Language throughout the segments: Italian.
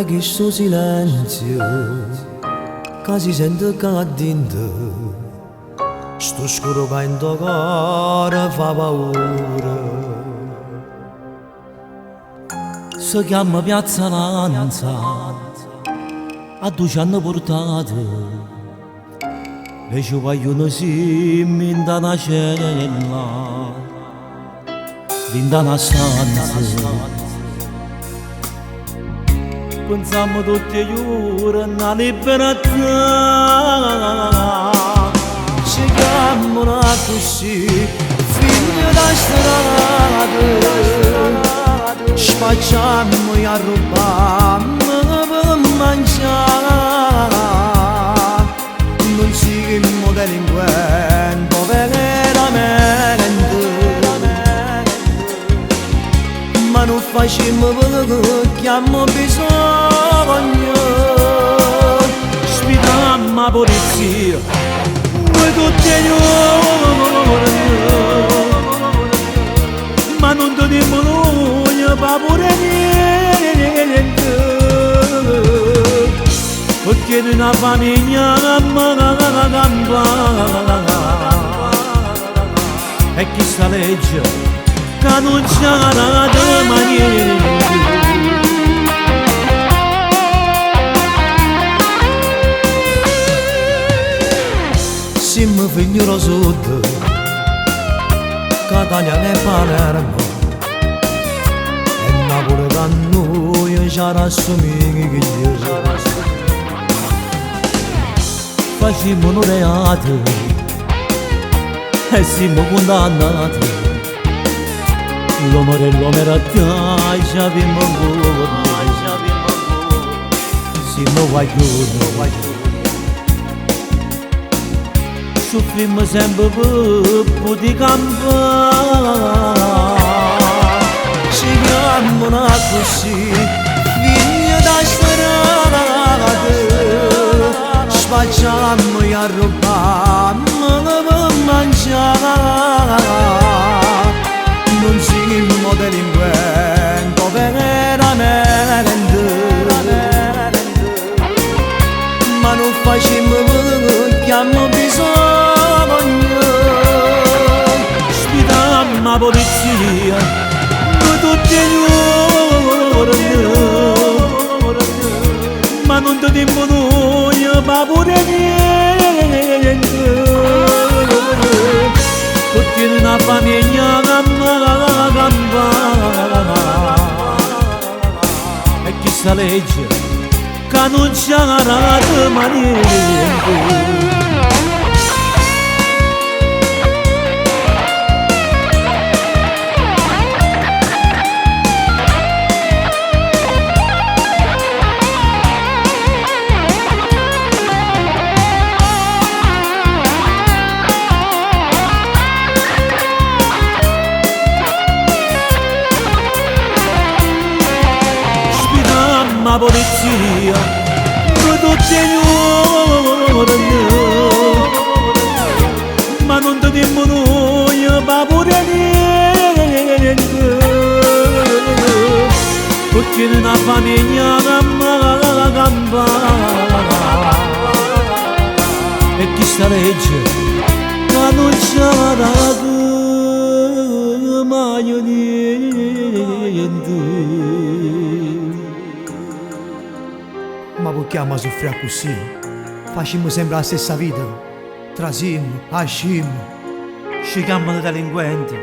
Che sto silenzio che si sente qua dentro, sto scuro che in tuo cuore fa paura. Si chiama Piazza Lanza, a dove ci hanno portato le ci vogliono simmi in una cella, in una stanza. Pensiamo tutti i giorni alla libertà, ci chiamano così, figli da strada, spacciamo e arrubiamo per mangiare, non siamo delinquenti veramente, ma non facciamo perché abbiamo bisogno. Sfidiamo la polizia, noi tutti i giorni, ma non dobbiamo noi paura niente, perché di una famiglia campa e chi sta legge che non c'è mai niente. Siamo figli da sud, Catania e Palermo, e Napoli da noi ci rassomiglia. Facciamo un reato e siamo condannati, l'amore e l'omertà ci abbiamo ancora, siamo guaglioni. Soffriamo sempre per di campare, ci chiamano così, figli da strada, spacciamo e arrubiamo per mangiare, non siamo delinquenti veramente, ma non facciamo perché abbiamo bisogno. Sfidiamo la polizia, noi tutti i giorni, ma non dobbiamo noi paura niente, perché in una famiglia campa e chi sta legge che non c'è mai niente. La polizia, noi tutti i giorni, ma non dobbiamo noi paura niente, perché in una famiglia campa e chi sta legge che non c'è mai niente. Ma perché mi soffriamo così? Facciamo sempre la stessa vita, trasimmo, ascimmo, ci chiamano delinquenti,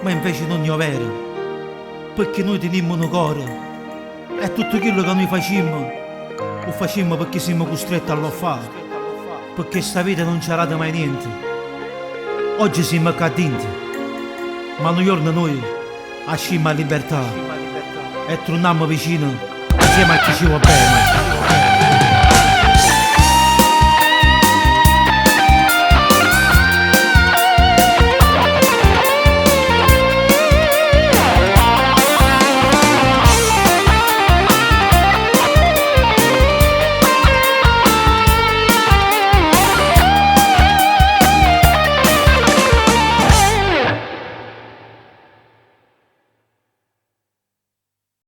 ma invece non è vero, perché noi teniamo un cuore e tutto quello che noi facciamo, lo facciamo perché siamo costretti a lo fare, perché sta vita non ci arrata mai niente. Oggi siamo qua dentro, ma un giorno noi ascimmo a libertà e torniamo vicino insieme a chi ci va bene.